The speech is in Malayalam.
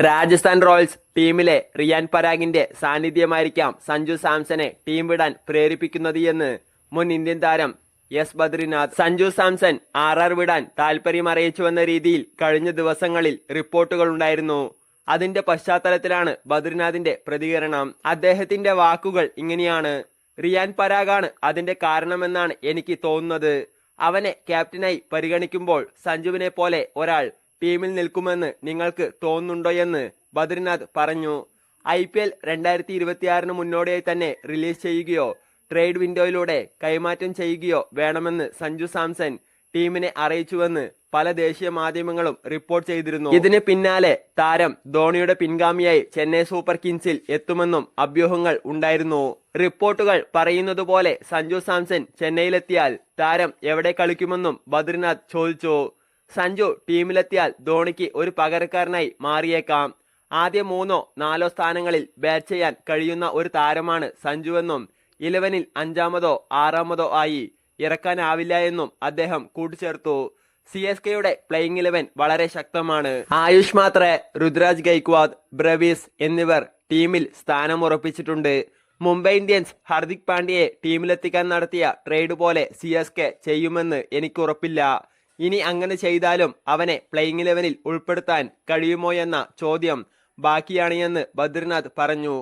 രാജസ്ഥാൻ റോയൽസ് ടീമിലെ റിയാൻ പരാഗിന്റെ സാന്നിധ്യമായിരിക്കാം സഞ്ജു സാംസനെ ടീം വിടാൻ പ്രേരിപ്പിക്കുന്നത് എന്ന് മുൻ ഇന്ത്യൻ താരം എസ് ബദ്രിനാഥ്. സഞ്ജു സാംസൺ വിടാൻ താൽപര്യം അറിയിച്ചുവെന്ന രീതിയിൽ കഴിഞ്ഞ ദിവസങ്ങളിൽ റിപ്പോർട്ടുകളുണ്ടായിരുന്നു. അതിന്റെ പശ്ചാത്തലത്തിലാണ് ബദ്രിനാഥിന്റെ പ്രതികരണം. അദ്ദേഹത്തിന്റെ വാക്കുകൾ ഇങ്ങനെയാണ്: റിയാൻ പരാഗാണ് അതിന്റെ കാരണമെന്നാണ് എനിക്ക് തോന്നുന്നത്. അവനെ ക്യാപ്റ്റനായി പരിഗണിക്കുമ്പോൾ സഞ്ജുവിനെ പോലെ ഒരാൾ ടീമിൽ നിൽക്കുമെന്ന് നിങ്ങൾക്ക് തോന്നുന്നുണ്ടോയെന്ന് ബദ്രിനാഥ് പറഞ്ഞു. IPL 2026 മുന്നോടിയായി തന്നെ റിലീസ് ചെയ്യുകയോ ട്രേഡ് വിൻഡോയിലൂടെ കൈമാറ്റം ചെയ്യുകയോ വേണമെന്ന് സഞ്ജു സാംസൺ ടീമിനെ അറിയിച്ചുവെന്ന് പല ദേശീയ മാധ്യമങ്ങളും റിപ്പോർട്ട് ചെയ്തിരുന്നു. ഇതിന് പിന്നാലെ താരം ധോണിയുടെ പിൻഗാമിയായി ചെന്നൈ സൂപ്പർ കിങ്സിൽ എത്തുമെന്നും അഭ്യൂഹങ്ങൾ ഉണ്ടായിരുന്നു. റിപ്പോർട്ടുകൾ പറയുന്നതുപോലെ സഞ്ജു സാംസൺ ചെന്നൈയിലെത്തിയാൽ താരം എവിടെ കളിക്കുമെന്നും ബദ്രിനാഥ് ചോദിച്ചു. സഞ്ജു ടീമിലെത്തിയാൽ ധോണിക്ക് ഒരു പകരക്കാരനായി മാറിയേക്കാം. ആദ്യ 3 or 4 സ്ഥാനങ്ങളിൽ ബാറ്റ് ചെയ്യാൻ കഴിയുന്ന ഒരു താരമാണ് സഞ്ജുവെന്നും 11ൽ 5-മോ 6-മോ ആയി ഇറക്കാനാവില്ല എന്നും അദ്ദേഹം കൂട്ടിച്ചേർത്തു. CSKയുടെ പ്ലേയിങ് 11 വളരെ ശക്തമാണ്. ആയുഷ് മാത്രേ, രുദ്രാജ് ഗൈക്വാദ്, ബ്രവീസ് എന്നിവർ ടീമിൽ സ്ഥാനമുറപ്പിച്ചിട്ടുണ്ട്. മുംബൈ ഇന്ത്യൻസ് ഹർദിക് പാണ്ഡ്യയെ ടീമിലെത്തിക്കാൻ നടത്തിയ ട്രേഡ് പോലെ CSK ചെയ്യുമെന്ന് എനിക്കുറപ്പില്ല. ഇനി അങ്ങനെ ചെയ്താലും അവനെ പ്ലേയിങ് 11ൽ ഉൾപ്പെടുത്താൻ കഴിയുമോ എന്ന ചോദ്യം ബാക്കിയാണ് എന്ന് ബദ്രിനാഥ് പറഞ്ഞു.